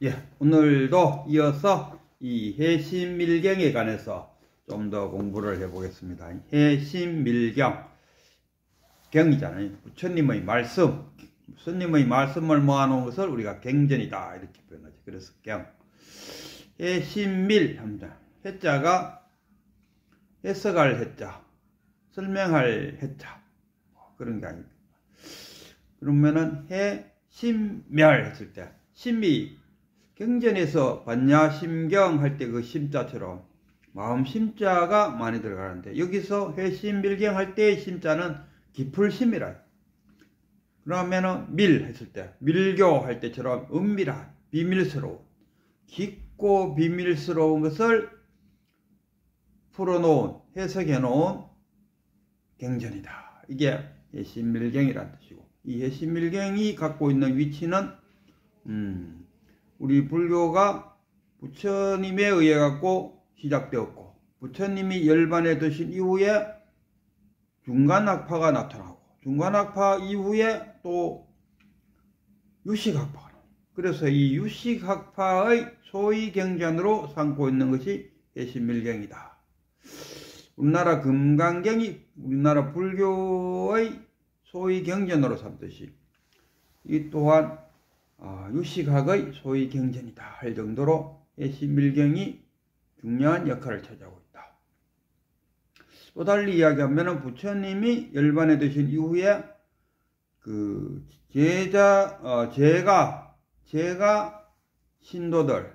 예, 오늘도 이어서 이 해심밀경에 관해서 좀 더 공부를 해보겠습니다. 해심밀경, 경이잖아요. 부처님의 말씀, 스님의 말씀을 모아놓은 것을 우리가 경전이다 이렇게 표현하죠. 그래서 경. 해심밀 합니다. 해자가 해석할 해자, 설명할 해자, 그런 게 아닙니다. 그러면은 해심멸 했을 때 심이 경전에서 반야심경 할 때 그 심자처럼 마음 심자가 많이 들어가는데, 여기서 해심밀경 할 때의 심자는 깊을 심이라. 그러면은 밀 했을 때 밀교 할 때처럼 은밀한 비밀스러운, 깊고 비밀스러운 것을 풀어놓은, 해석해 놓은 경전이다. 이게 해심밀경이라는 뜻이고, 이 해심밀경이 갖고 있는 위치는 우리 불교가 부처님에 의해 갖고 시작되었고, 부처님이 열반에 드신 이후에 중간학파가 나타나고, 중간학파 이후에 또 유식학파가 나옵니다. 그래서 이 유식학파의 소위 경전으로 삼고 있는 것이 해심밀경이다. 우리나라 금강경이 우리나라 불교의 소위 경전으로 삼듯이 이 또한 유식학의 소위 경전이다 할 정도로 해심밀경이 중요한 역할을 차지하고 있다. 또 달리 이야기하면 부처님이 열반에 드신 이후에 그 제가 신도들에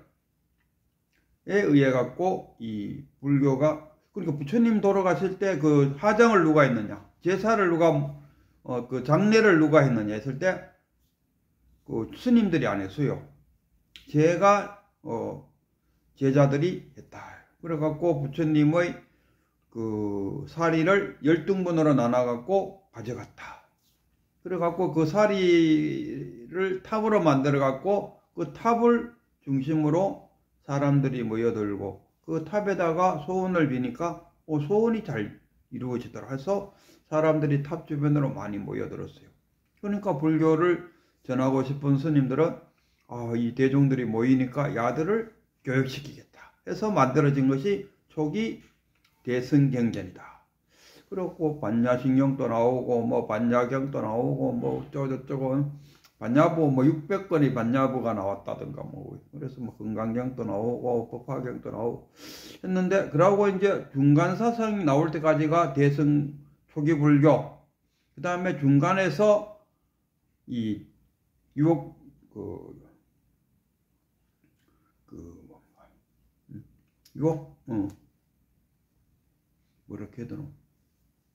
의해 갖고 이 불교가, 그러니까 부처님 돌아가실 때 그 하정을 누가 했느냐, 제사를 누가 그 장례를 누가 했느냐 했을 때 그 스님들이 안 했어요. 제자들이 했다. 그래갖고 부처님의 그 사리를 12등분으로 나눠갖고 가져갔다. 그래갖고 그 사리를 탑으로 만들어갖고 그 탑을 중심으로 사람들이 모여들고 그 탑에다가 소원을 비니까 소원이 잘 이루어지더라 해서 사람들이 탑 주변으로 많이 모여들었어요. 그러니까 불교를 전하고 싶은 스님들은 이 대중들이 모이니까 야들을 교육시키겠다 해서 만들어진 것이 초기 대승경전이다. 그렇고 반야신경도 나오고 뭐 반야경도 나오고 뭐 어쩌고저쩌고 반야부 600권의 반야부가 나왔다든가 그래서 금강경도 나오고 법화경도 나오고 했는데, 그러고 이제 중간사상이 나올 때까지가 대승 초기 불교. 그 다음에 중간에서 이 뭐렇게 해야 되나?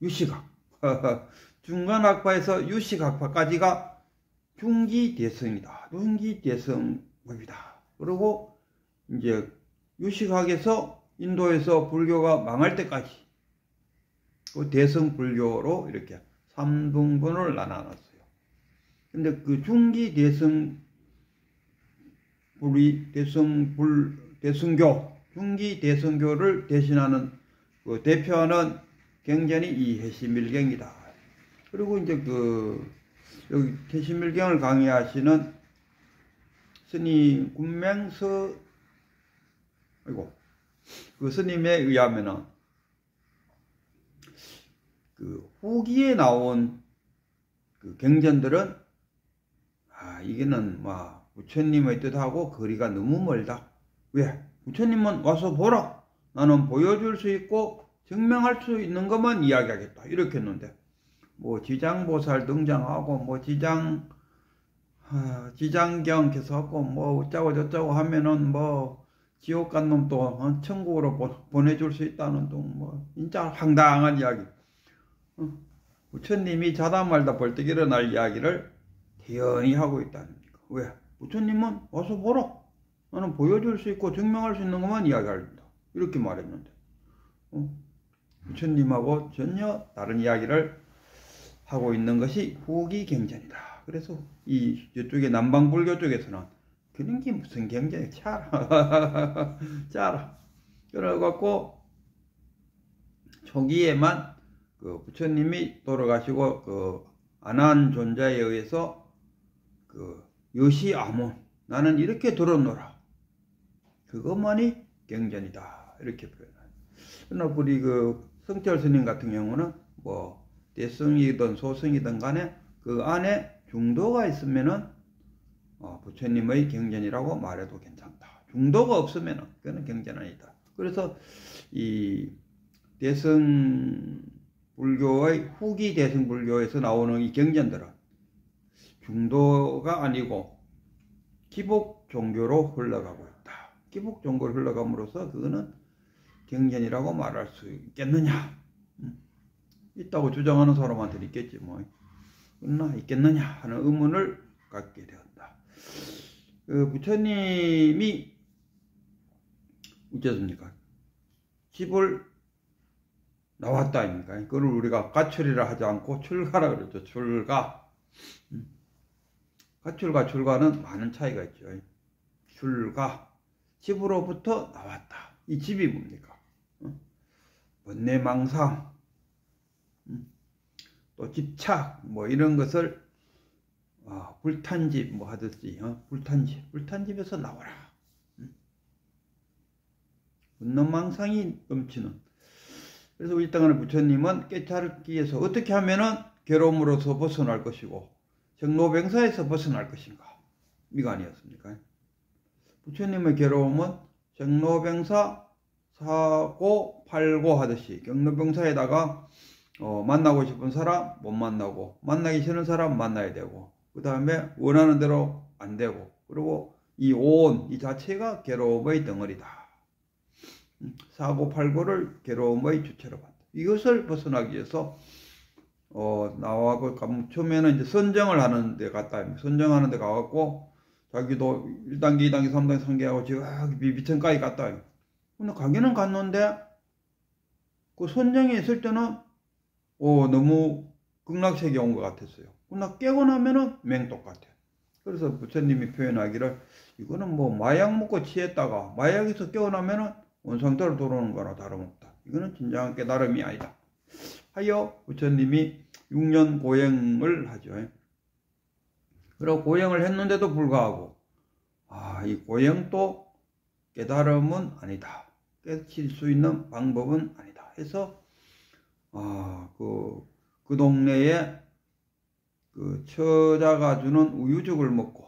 유식학. 중간학파에서 유식학파까지가 중기대승이다. 중기대승법이다. 그리고 이제 유식학에서 인도에서 불교가 망할 때까지 그 대승불교로 이렇게 3등분을 나눠놨어요. 근데 그 중기대승 대승교, 중기대승교를 대신하는 그 대표하는 경전이 이 해심밀경이다. 그리고 이제 여기 해심밀경을 강의하시는 스님 그 스님에 의하면은 그 후기에 나온 그 경전들은 이게는 부처님의 뜻하고 거리가 너무 멀다. 왜? 부처님은 와서 보라. 나는 보여줄 수 있고 증명할 수 있는 것만 이야기하겠다. 이렇게 했는데 지장보살 등장하고 지장경 계속하고 어쩌고 저쩌고 하면은 지옥 간 놈도 천국으로 보내줄 수 있다는 진짜 황당한 이야기. 부처님이 자다 말다 벌떡 일어날 이야기를 대연히 하고 있다는 겁니까? 왜? 부처님은 와서 보라. 나는 보여줄 수 있고 증명할 수 있는 것만 이야기한다. 이렇게 말했는데 부처님하고 전혀 다른 이야기를 하고 있는 것이 후기 경전이다. 그래서 이쪽에 남방불교 쪽에서는 그런 게 무슨 경전이야, 짜라. 그래갖고 초기에만 그 부처님이 돌아가시고 그 안한 존자에 의해서 그 여시아문, 나는 이렇게 들었노라. 그것만이 경전이다. 이렇게 표현해요. 그러나 우리 그 성철 스님 같은 경우는 뭐 대성이든 소성이든 간에 그 안에 중도가 있으면은 부처님의 경전이라고 말해도 괜찮다. 중도가 없으면은 그거는 경전 아니다. 그래서 이 대성 불교의 후기 대성 불교에서 나오는 이 경전들은 중도가 아니고 기복 종교로 흘러가고 있다. 기복 종교로 흘러감으로써 그거는 경전이라고 말할 수 있겠느냐? 있다고 주장하는 사람한테는 있겠지 뭐. 그러나 있겠느냐 하는 의문을 갖게 되었다. 그 부처님이 어쨌습니까? 집을 나왔다 아닙니까? 그걸 우리가 가출이라 하지 않고 출가라 그랬죠. 출가. 가출과 출가는 많은 차이가 있죠. 출가. 집으로부터 나왔다. 이 집이 뭡니까? 번뇌망상, 또 집착, 뭐 이런 것을 불탄 집 뭐 하듯이 불탄 집에서 나와라. 분노망상이 넘치는. 그래서 우리 땅하는 부처님은 깨닫기 위해서 어떻게 하면은 괴로움으로서 벗어날 것이고 정노병사에서 벗어날 것인가? 이거 아니었습니까? 부처님의 괴로움은 정노병사 사고 팔고 하듯이 경로병사에다가 만나고 싶은 사람 못 만나고 만나기 싫은 사람 만나야 되고 그 다음에 원하는 대로 안 되고 그리고 이 온 이 자체가 괴로움의 덩어리다. 사고 팔고를 괴로움의 주체로 봤다. 이것을 벗어나기 위해서 나와고 처음에는 이제 선정을 하는 데 갔다. 선정하는 데 가갖고 자기도 1단계, 2단계, 3단계, 3개하고 지금 미천까지 갔다. 근데 가기는 갔는데 그 선정에 있을 때는 너무 극락세계 온 것 같았어요. 그러나 깨고 나면은 맹똑같아. 그래서 부처님이 표현하기를 이거는 뭐 마약 먹고 취했다가 마약에서 깨어나면은 원상태로 돌아오는 거나 다름없다. 이거는 진정한 깨달음이 아니다. 하여 부처님이 6년 고행을 하죠. 그리고 고행을 했는데도 불구하고 이 고행도 깨달음은 아니다. 깨칠 수 있는 방법은 아니다. 해서 그 동네에 그 처자가 주는 우유죽을 먹고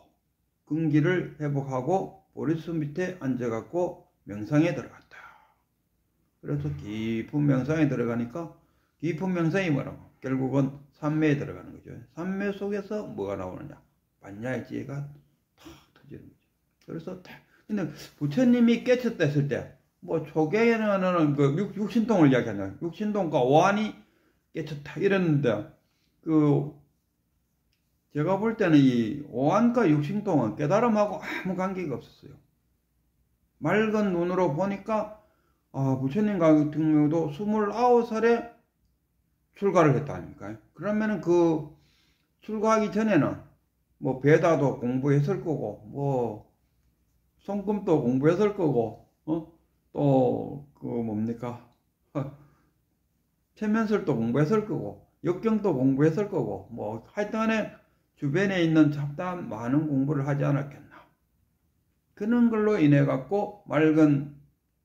근기를 회복하고 보리수 밑에 앉아갖고 명상에 들어갔다. 그래서 깊은 명상에 들어가니까 깊은 명상이 뭐라고? 결국은 삼매에 들어가는 거죠. 삼매 속에서 뭐가 나오느냐? 반야의 지혜가 탁 터지는 거죠. 그래서 근데 부처님이 깨쳤다 했을 때 뭐 초기에는 그 육신통을 이야기하잖아요. 육신통과 오한이 깨쳤다 이랬는데 제가 볼 때는 이 오한과 육신통은 깨달음하고 아무 관계가 없었어요. 맑은 눈으로 보니까 부처님 같은 경우도 29살에 출가를 했다 아닙니까? 그러면은 그 출가하기 전에는 뭐 베다도 공부했을 거고 뭐 성금도 공부했을 거고 또 그 뭡니까 최면설도 공부했을 거고 역경도 공부했을 거고 뭐 하여튼간에 주변에 있는 잡다한 많은 공부를 하지 않았겠나. 그런 걸로 인해 갖고 맑은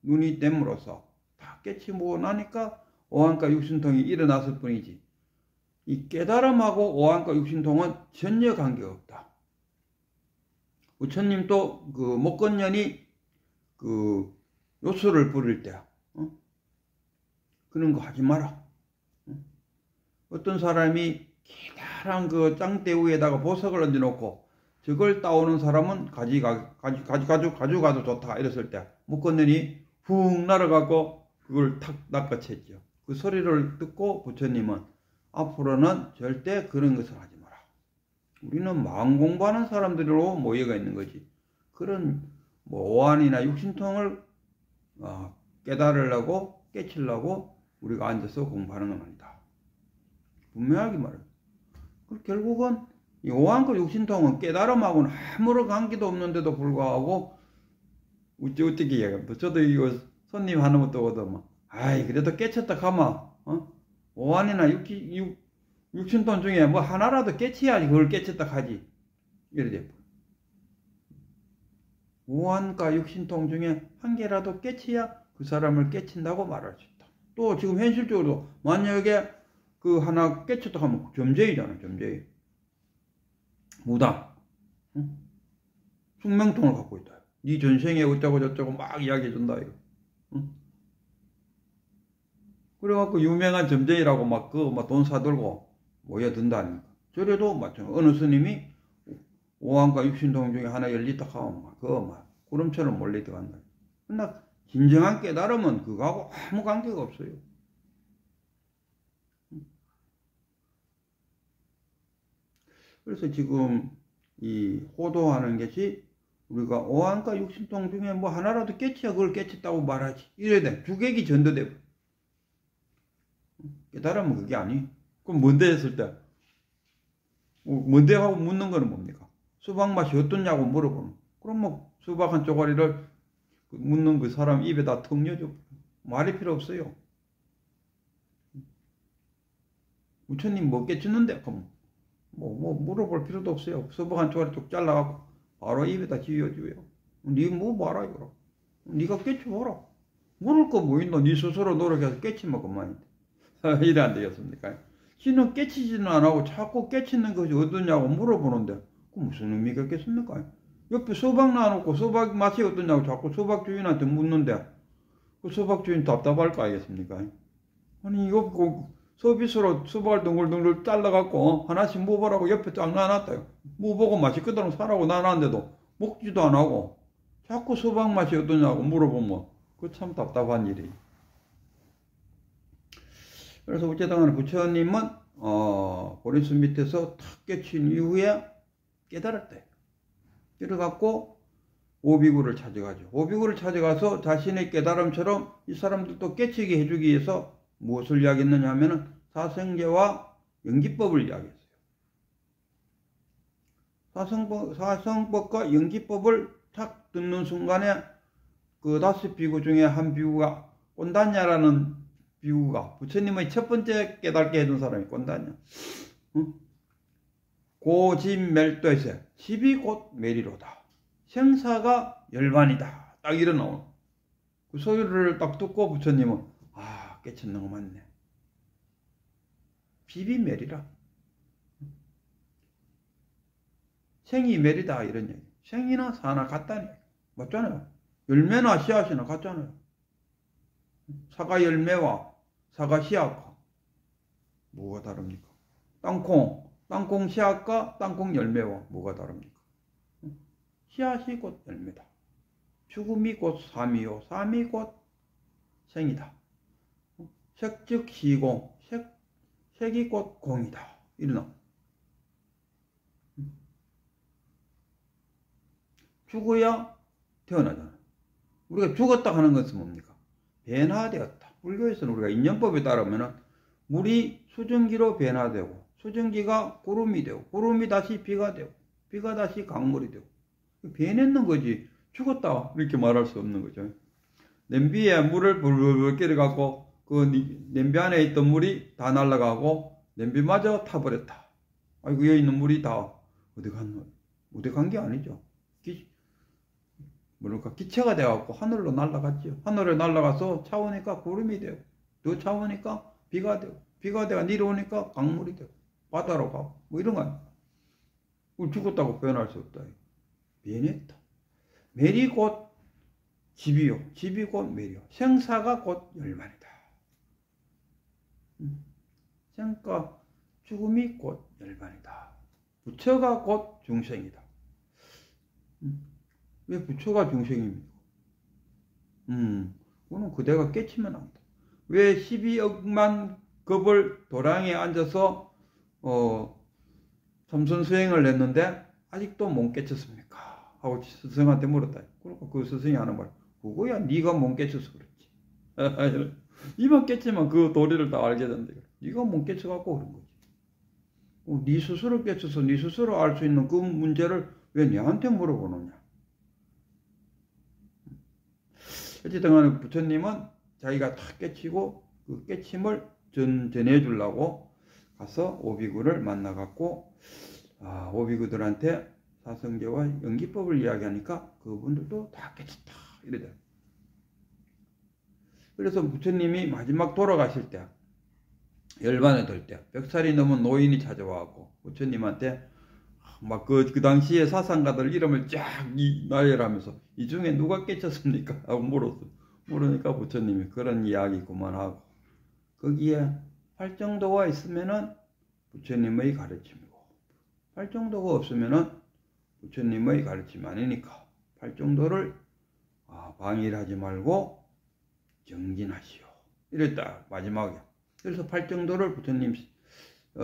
눈이 됨으로써 다 깨치고 나니까 오한과 육신통이 일어났을 뿐이지 이 깨달음하고 오한과 육신통은 전혀 관계가 없다. 부처님도 그 목건년이 그 요술을 부릴 때 그런 거 하지 마라. 어떤 사람이 기다란 그 짱대 위에다가 보석을 얹어놓고 저걸 따오는 사람은 가져가도 좋다 이랬을 때 목건년이 훅 날아가고 그걸 탁 낚아챘죠. 그 소리를 듣고 부처님은 앞으로는 절대 그런 것을 하지 마라. 우리는 마음 공부하는 사람들로 모여가 있는 거지. 그런 뭐 오한이나 육신통을 깨달으려고 깨치려고 우리가 앉아서 공부하는 건 아니다. 분명하게 말해요. 결국은 이 오한과 육신통은 깨달음하고는 아무런 관계도 없는데도 불구하고 어떻게 이야기합니까? 저도 이거 손님 하는 것도 오더만 그래도 깨쳤다 가마 오한이나 육신통 중에 뭐 하나라도 깨치야지 그걸 깨쳤다 하지 이래 돼. 오한과 육신통 중에 한 개라도 깨치야 그 사람을 깨친다고 말할 수 있다. 또 지금 현실적으로 만약에 그 하나 깨쳤다 하면 점죄이잖아. 점죄. 무당. 응? 숙명통을 갖고 있다. 네 전생에 어쩌고 저쩌고 막 이야기해 준다 이거. 응? 그래갖고 유명한 점쟁이라고 막 돈 사들고 모여든다니까. 저래도 마찬가지. 어느 스님이 오한과 육신통 중에 하나 열리다 하면 막 구름처럼 몰려 들어간다. 그러나 진정한 깨달음은 그거하고 아무 관계가 없어요. 그래서 지금 이 호도하는 것이 우리가 오한과 육신통 중에 뭐 하나라도 깨치야 그걸 깨쳤다고 말하지. 이래야 돼. 주객이 전도되고. 깨달으면 그게 아니. 그럼 뭔데 했을 때 뭔데 하고 묻는 거는 뭡니까? 수박 맛이 어떻냐고 물어보는. 그럼 뭐 수박 한 쪼가리를 묻는 그 사람 입에다 턱 넣어줘. 말이 필요 없어요. 부처님 뭐 깨쳤는데? 그럼 뭐 물어볼 필요도 없어요. 수박 한 쪼가리 쭉 잘라갖고 바로 입에다 쥐어줘요. 니 뭐 말아 이거라. 니가 깨쳐보라. 물을 거 뭐 있노? 니 스스로 노력해서 깨치면 그만인데. 이래 안 되겠습니까? 지는 깨치지는 안 하고 자꾸 깨치는 것이 어떠냐고 물어보는데 그 무슨 의미가 있겠습니까? 옆에 수박 놔놓고 수박 맛이 어떠냐고 자꾸 수박 주인한테 묻는데 그 수박 주인 답답할 거 아니겠습니까? 아니 이거 그 서비스로 수박을 둥글둥글 잘라갖고 하나씩 먹어보라고 옆에 쫙 놔놨다요. 먹어보고 맛있거든 사라고 놔놨는데도 먹지도 안 하고 자꾸 수박 맛이 어떠냐고 물어보면 그 참 답답한 일이에요. 그래서 어쨌든 부처님은 보리수 밑에서 탁 깨친 이후에 깨달았대요. 그래갖고 오비구를 찾아가죠. 오비구를 찾아가서 자신의 깨달음처럼 이 사람들도 깨치게 해주기 위해서 무엇을 이야기했느냐 하면은 사성계와 연기법을 이야기했어요. 사성법과 연기법을 탁 듣는 순간에 그 5비구 중에 한 비구가 꼰단냐라는 비구가 부처님의 첫 번째 깨닫게 해준 사람이 꼰단냐. 응? 고진멸도에서 집이 곧 매리로다. 생사가 열반이다. 딱 일어나오는 그 소리를 딱 듣고 부처님은 깨쳤는 거 맞네. 집이 매리라. 생이 매리다 이런 얘기. 생이나 사나 같다니. 맞잖아요. 열매나 씨앗이나 같잖아요. 사과 열매와 사과 씨앗과 뭐가 다릅니까? 땅콩 씨앗과 땅콩 열매와 뭐가 다릅니까? 씨앗이 곧 열매다. 죽음이 곧 삼이요. 삼이 곧 생이다. 색즉 시공. 색이 곧 공이다. 이러나. 죽어야 태어나잖아. 우리가 죽었다 하는 것은 뭡니까? 변화되었다. 불교에서는 우리가 인연법에 따르면 물이 수증기로 변화되고 수증기가 구름이 되고 구름이 다시 비가 되고 비가 다시 강물이 되고 변했는 거지 죽었다 이렇게 말할 수 없는 거죠. 냄비에 물을 불불 끓여갖고 그 냄비 안에 있던 물이 다 날아가고 냄비마저 타버렸다. 아이고 여기 있는 물이 다 어디 간 게 아니죠. 뭐랄까 기체가 돼갖고 하늘로 날아갔죠. 하늘에 날아가서 차오니까 구름이 되고 더 차오니까 비가 되고 비가 돼가 내려오니까 강물이 되고 바다로 가고 뭐 이런 거 아니야. 죽었다고 표현할 수 없다. 변했다. 매리 곧 집이요. 집이 곧 매리요. 생사가 곧 열반이다. 생과 죽음이 곧 열반이다. 부처가 곧 중생이다. 왜 부처가 중생입니까? 그거는 그대가 깨치면 안 돼. 왜 12억만 급을 도량에 앉아서 참선수행을 했는데 아직도 못 깨쳤습니까? 하고 스승한테 물었다. 그러니까 그 스승이 하는 말, 그거야 네가 못 깨쳐서 그렇지. 이만 깨치면 그 도리를 다 알게 된다. 네가 못 깨쳐갖고 그런 거지. 네 스스로 깨쳐서 네 스스로 알 수 있는 그 문제를 왜 내한테 물어보느냐. 어쨌든 간에 부처님은 자기가 탁 깨치고 그 깨침을 전해주려고 가서 오비구를 만나갖고 오비구들한테 사성제와 연기법을 이야기하니까 그분들도 다 깨쳤다 이러더라. 그래서 부처님이 마지막 돌아가실 때 열반에 들 때 100살이 넘은 노인이 찾아와고 부처님한테 막 그 당시에 사상가들 이름을 쫙 나열하면서 이 중에 누가 깨쳤습니까? 하고 물으니까 부처님이 그런 이야기 그만하고 거기에 팔정도가 있으면은 부처님의 가르침이고 팔정도가 없으면은 부처님의 가르침이 아니니까 팔정도를 방해를 하지 말고 정진하시오. 이랬다 마지막에. 그래서 팔정도를 부처님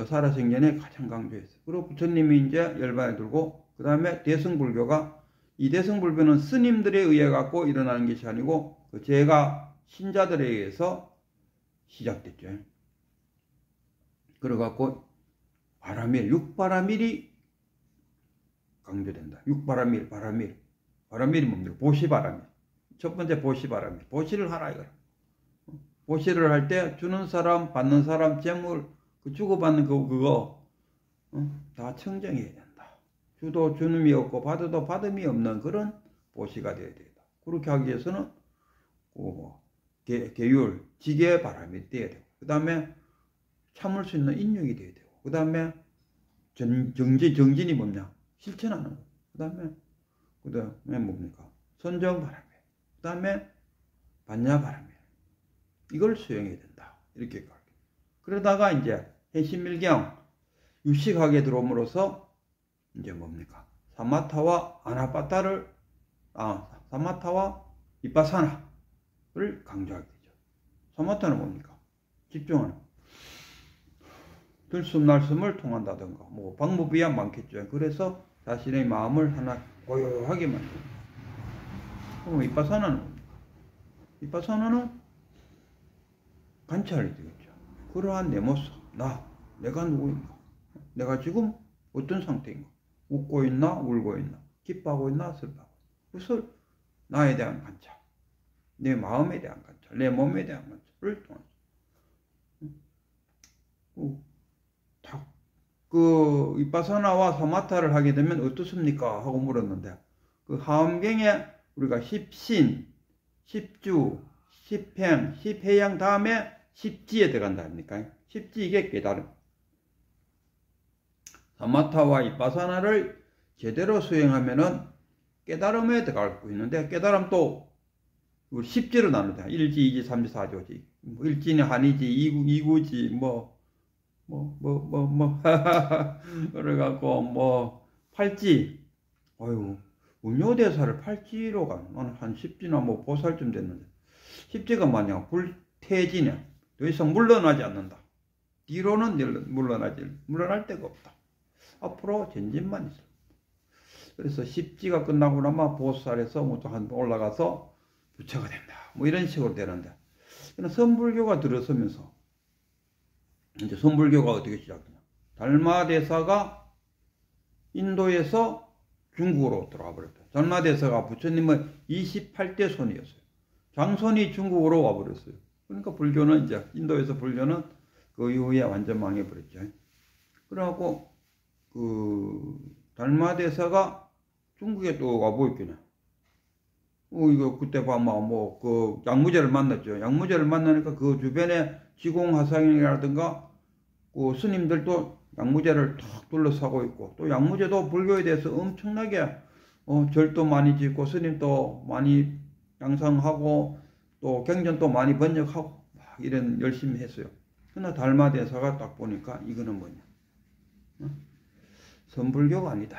살아생전에 가장 강조했어요. 그리고 부처님이 이제 열반에 들고 그 다음에 대승불교가 이 대승불교는 스님들에 의해 갖고 일어나는 것이 아니고 제가 신자들에 의해서 시작됐죠. 그래갖고 바라밀, 육바라밀이 강조된다. 육바라밀, 바라밀. 바라밀이 뭡니까? 보시바라밀. 첫 번째 보시바라밀. 보시를 하라 이거라. 보시를 할 때 주는 사람, 받는 사람, 재물, 그 주고받는 그거 다 청정해야 된다. 주도 주님이 없고 받아도 받음이 없는 그런 보시가 되어야 된다. 그렇게 하기 위해서는 계율, 지계 바람이 되어야 되고 그 다음에 참을 수 있는 인육이 되어야 되고 그 다음에 정진이 뭐냐? 실천하는 거. 그 다음에 뭡니까? 선정 바람이. 그 다음에 반야 바람이. 이걸 수행해야 된다. 이렇게 가르쳐. 그러다가 이제 해심밀경 유식하게 들어옴으로써 이제 뭡니까? 사마타와 아나파타를 사마타와 비파사나를 강조하게 되죠. 사마타는 뭡니까? 집중하는 들숨 날숨을 통한다든가 뭐 방법이야 많겠죠. 그래서 자신의 마음을 하나 고요하게 만듭니다. 그럼 비파사나는 뭡니까? 비파사나는 관찰이 되겠죠. 그러한 내 모습, 내가 누구인가? 내가 지금 어떤 상태인가? 웃고 있나? 울고 있나? 기뻐하고 있나? 슬퍼하고 있나? 그것을 나에 대한 관찰, 내 마음에 대한 관찰, 내 몸에 대한 관찰을 통해서 그 위파사나와 사마타를 하게 되면 어떻습니까? 하고 물었는데 그 하엄경에 우리가 십신, 십주, 십행, 십해양 다음에 십지에 들어간다 아닙니까? 십지 이게 깨달음. 사마타와 이파사나를 제대로 수행하면은 깨달음에 들어갈 수 있는데 깨달음도 십지로 나누자. 1지, 2지, 3지, 4지, 5지. 1지는 한이지, 2구지, 그래갖고 8지. 어휴, 운요대사를 8지로 가는 한 10지나 보살쯤 됐는데 10지가 뭐냐? 불태지냐? 더 이상 물러나지 않는다. 뒤로는 물러날 데가 없다. 앞으로 전진만 있어. 그래서 10지가 끝나고 나면 보살에서 한 올라가서 부처가 된다. 이런 식으로 되는데. 선불교가 들어서면서 이제 선불교가 어떻게 시작되냐? 달마대사가 인도에서 중국으로 들어와 버렸다. 달마대사가 부처님의 28대 손이었어요. 장손이 중국으로 와버렸어요. 그러니까 불교는 이제 인도에서 불교는 그 이후에 완전 망해버렸죠. 그래갖고 그 달마대사가 중국에 또 와보였겠네. 이거 그때 봐마 그 양무제를 만났죠. 양무제를 만나니까 그 주변에 지공화상이라든가 그 스님들도 양무제를 탁 둘러싸고 있고 또 양무제도 불교에 대해서 엄청나게 절도 많이 짓고 스님도 많이 양상하고 또 경전도 많이 번역하고 막 이런 열심히 했어요. 그러나 달마대사가 딱 보니까 이거는 뭐냐? 선불교가 아니다.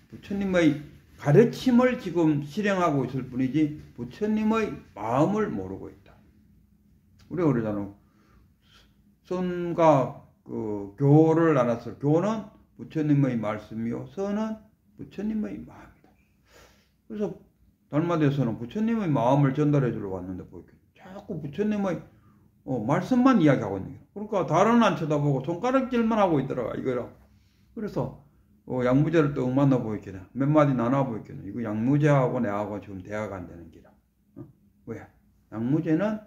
부처님의 가르침을 지금 실행하고 있을 뿐이지 부처님의 마음을 모르고 있다. 우리가 그러잖아. 선과 그 교를 나눠서 교는 부처님의 말씀이요 선은 부처님의 마음이다. 그래서 달마대사는 부처님의 마음을 전달해 주러 왔는데 자꾸 부처님의 말씀만 이야기하고 있는 거야. 그러니까 다른 안 쳐다보고 손가락질만 하고 있더라 이거라. 그래서 양무제를 또 만나보겠네. 몇 마디 나눠보겠네. 이거 양무제하고 내하고 지금 대화가 안 되는 기라. 왜? 양무제는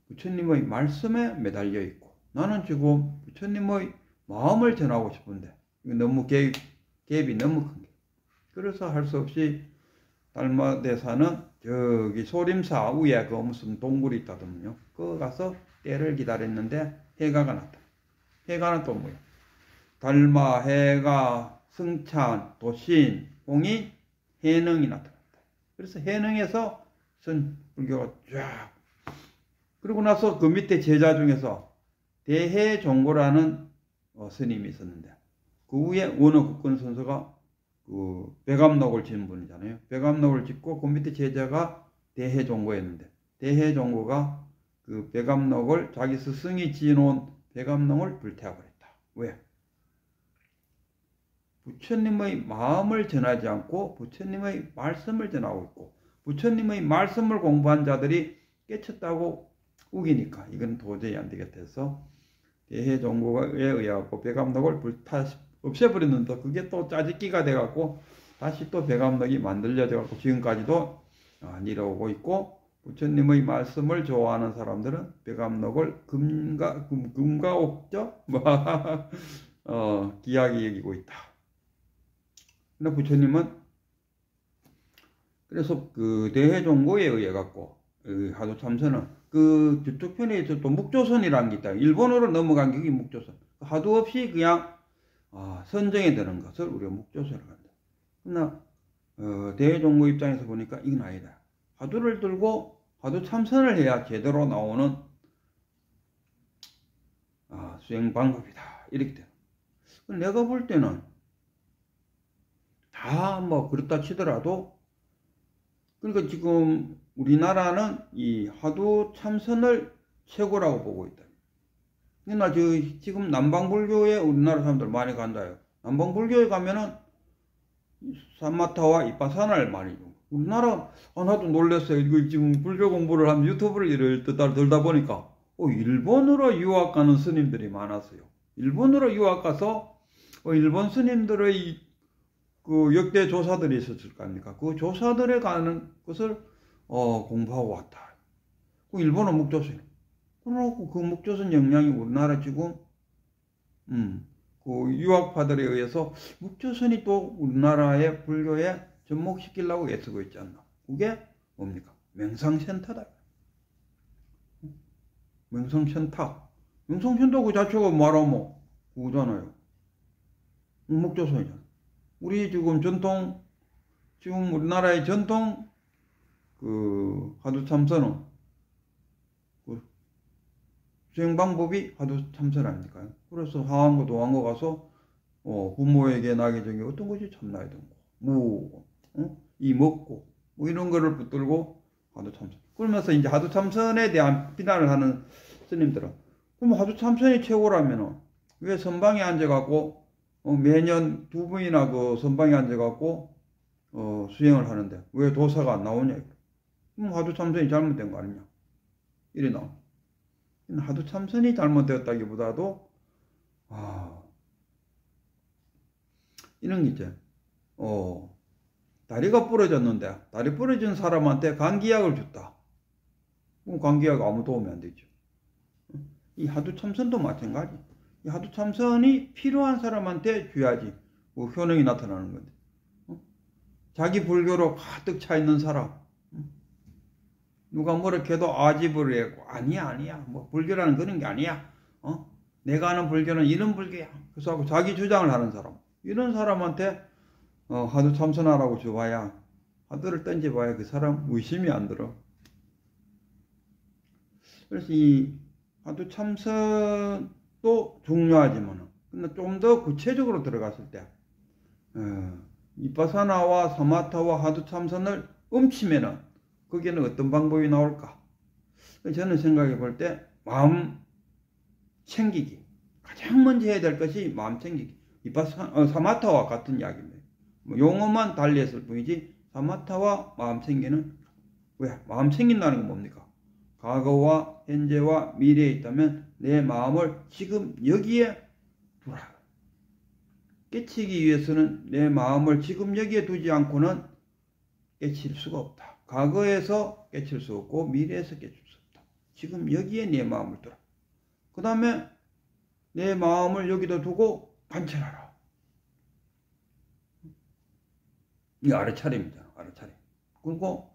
부처님의 말씀에 매달려 있고 나는 지금 부처님의 마음을 전하고 싶은데 이거 너무 갭이 너무 큰 게. 그래서 할 수 없이 달마대사는 저기 소림사 위에 그 무슨 동굴이 있다더군요. 그 가서 때를 기다렸는데 해가가 났다. 해가는 또 뭐야? 달마, 해가, 승찬, 도신, 홍이, 해능이 나타났다. 그래서 해능에서 불교가 쫙. 그러고 나서 그 밑에 제자 중에서 대해종고라는 스님이 있었는데 그 위에 원어국권 선서가 그 백암록을 지은 분이잖아요. 백암록을 짓고 그 밑에 제자가 대해종고였는데 대해종고가 그 백암록을 자기 스승이 지어놓은 백암록을 불태워버렸다. 왜? 부처님의 마음을 전하지 않고 부처님의 말씀을 전하고 있고 부처님의 말씀을 공부한 자들이 깨쳤다고 우기니까 이건 도저히 안 되겠다 해서 대해종고에 의하고 백암록을 없애버렸는데 그게 또 짜집기가 돼갖고 다시 또 백암록이 만들려져갖고 지금까지도 이뤄오고 있고 부처님의 말씀을 좋아하는 사람들은 백암록을 금과 옥저 귀하게 여기고 있다. 근데 부처님은 그래서 그 대해종고에 의해 갖고 하두참선은 그 저쪽 편에 있어 또 묵조선이라는 게 있다. 일본어로 넘어간 게 묵조선. 하두 없이 그냥 선정에 드는 것을 우리가 묵조선이라고 한다. 그러나 대종고 입장에서 보니까 이건 아니다. 하두를 들고 하두 참선을 해야 제대로 나오는 수행 방법이다. 이렇게 돼요. 내가 볼 때는 다 뭐 그렇다 치더라도 그러니까 지금 우리나라는 이 하두 참선을 최고라고 보고 있다. 그러나 지금 남방불교에 우리나라 사람들 많이 간다요. 남방불교에 가면은 사마타와 이빠사나를 많이 줘. 우리나라 나도 놀랐어요. 이거 지금 불교 공부를 하면 유튜브를 이를 들다 보니까 일본으로 유학 가는 스님들이 많았어요. 일본으로 유학 가서 일본 스님들의 그 역대 조사들이 있었을 거 아닙니까? 그 조사들에 가는 것을 공부하고 왔다. 그 일본어 묵조선. 그러고 그 묵조선 영향이 우리나라 지금 그 유학파들에 의해서 묵조선이 또 우리나라의 불교에 접목시키려고 애쓰고 있지 않나. 그게 뭡니까? 명상센터다. 명상센터. 명상센터 그 자체가 말하면 그거잖아요. 묵조선이잖아. 우리 지금 지금 우리나라의 전통 그 하두참선은 그 수행 방법이 하두참선 아닙니까? 그래서 하한거 도한거 가서 부모에게 나게 정해 어떤 것이 참나야 되는 거, 이 먹고 뭐 이런 거를 붙들고 하두참선. 그러면서 이제 하두참선에 대한 비난을 하는 스님들은 그럼 하두참선이 최고라면은 왜 선방에 앉아갖고 매년 두 분이나 그 선방에 앉아갖고 수행을 하는데 왜 도사가 안 나오냐? 그럼 하두참선이 잘못된 거 아니냐? 이래 나와. 하두참선이 잘못되었다기보다도 이런 게 있죠. 다리가 부러졌는데 다리 부러진 사람한테 감기약을 줬다. 그럼 감기약 아무 도움이 안 되죠. 이 하두참선도 마찬가지. 이 하두참선이 필요한 사람한테 줘야지 뭐 효능이 나타나는 건데. 자기 불교로 가득 차 있는 사람, 누가 뭐라 해도 아집을 해고 아니야 뭐 불교라는 그런 게 아니야. 내가 아는 불교는 이런 불교야. 그래서 자기 주장을 하는 사람, 이런 사람한테 하두참선하라고 줘봐야, 하두를 던져봐야 그 사람 의심이 안 들어. 그래서 이 하두참선도 중요하지만 근데 좀 더 구체적으로 들어갔을 때 이빠사나와 사마타와 하두참선을 훔치면은 거기에는 어떤 방법이 나올까? 저는 생각해 볼 때 마음 챙기기, 가장 먼저 해야 될 것이 마음 챙기기. 사마타와 같은 이야기입니다. 용어만 달리했을 뿐이지 사마타와 마음 챙기는, 왜? 마음 챙긴다는 건 뭡니까? 과거와 현재와 미래에 있다면 내 마음을 지금 여기에 두라. 깨치기 위해서는 내 마음을 지금 여기에 두지 않고는 깨칠 수가 없다. 과거에서 깨칠 수 없고 미래에서 깨칠 수 없다. 지금 여기에 내 마음을 두라. 그 다음에 내 마음을 여기다 두고 관찰하라. 이 알아차림이잖아. 알아차림. 그리고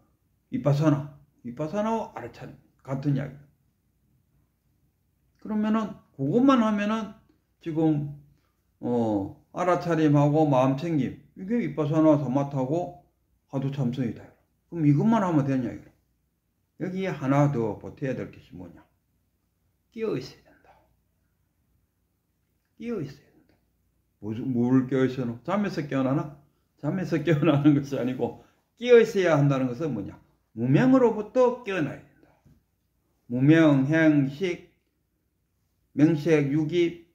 비파사나와 알아차림 같은 이야기. 그러면은 그것만 하면은 지금 알아차림하고 마음챙김 이게 비파사나 사마타고 하도 참선이다. 그럼 이것만 하면 되냐 이거. 여기에 하나 더 보태야 될 것이 뭐냐. 끼어 있어야 된다. 끼어 있어야 된다. 뭘 끼어 있어노? 잠에서 깨어나나? 잠에서 깨어나는 것이 아니고 끼어 있어야 한다는 것은 뭐냐? 무명으로부터 깨어나야 된다. 무명, 행식, 명색, 유기,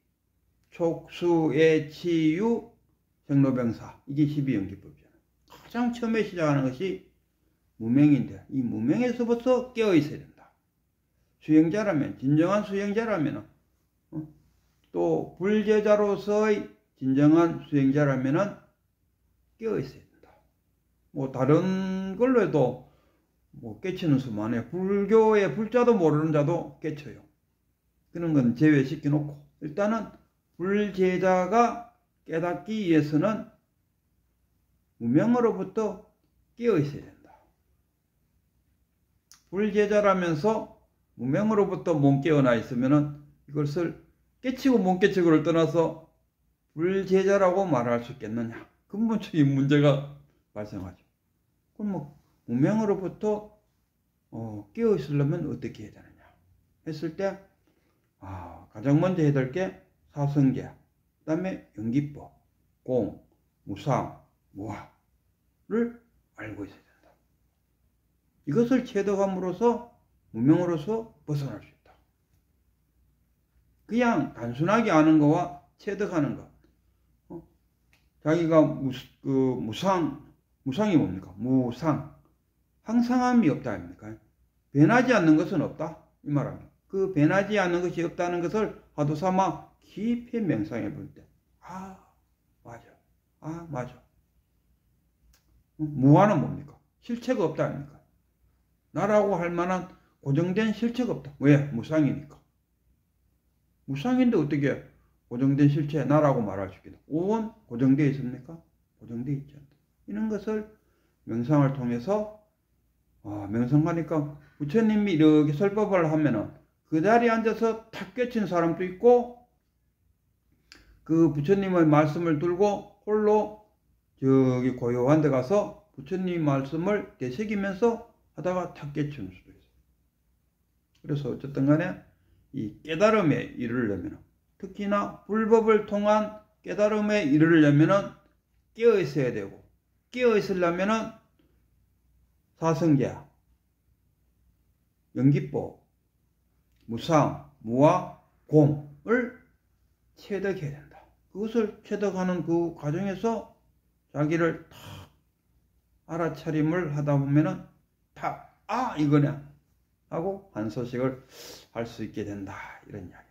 촉수의 치유, 생로병사. 이게 12연기법이잖아. 가장 처음에 시작하는 것이 무명인데 이 무명에서부터 깨어 있어야 된다. 수행자라면, 진정한 수행자라면, 또 불제자로서의 진정한 수행자라면 깨어 있어야 된다. 뭐 다른 걸로 해도 뭐 깨치는 수만해. 불교의 불자도 모르는 자도 깨쳐요. 그런 건 제외시켜 놓고 일단은 불제자가 깨닫기 위해서는 무명으로부터 깨어 있어야 된다. 불제자라면서 무명으로부터 못 깨어나 있으면은 이것을 깨치고 못 깨치고를 떠나서 불제자라고 말할 수 있겠느냐. 근본적인 문제가 발생하죠. 그럼 뭐 무명으로부터 깨어 있으려면 어떻게 해야 되느냐 했을 때 가장 먼저 해야 될 게 사성계, 그 다음에 연기법, 공, 무상, 무화를 알고 있어야 된다. 이것을 체득함으로써 무명으로서 벗어날 수 있다. 그냥 단순하게 아는 거와 체득하는 것. 자기가 무상이 뭡니까? 무상. 항상함이 없다 아닙니까? 변하지 않는 것은 없다. 이 말합니다. 그 변하지 않는 것이 없다는 것을 하도 삼아 깊이 명상해 볼 때, 맞아. 무한은 뭡니까? 실체가 없다 아닙니까? 나라고 할 만한 고정된 실체가 없다. 왜? 무상이니까. 무상인데 어떻게 고정된 실체 나라고 말할 수 있겠다. 오온 고정되어 있습니까? 고정되어 있지 않다. 이런 것을 명상을 통해서 명상하니까 부처님이 이렇게 설법을 하면은 그 자리에 앉아서 탁 꿰친 사람도 있고 그 부처님의 말씀을 들고 홀로 저기 고요한 데 가서 부처님 말씀을 되새기면서 하다가 탁 깨치는 수도 있어요. 그래서 어쨌든 간에 이 깨달음에 이르려면 특히나 불법을 통한 깨달음에 이르려면 깨어 있어야 되고 깨어 있으려면 사성계, 연기법, 무상, 무화, 공을 체득해야 된다. 그것을 체득하는 그 과정에서 자기를 탁 알아차림을 하다 보면은 탁 이거냐 하고 한소식을 할 수 있게 된다. 이런 이야기.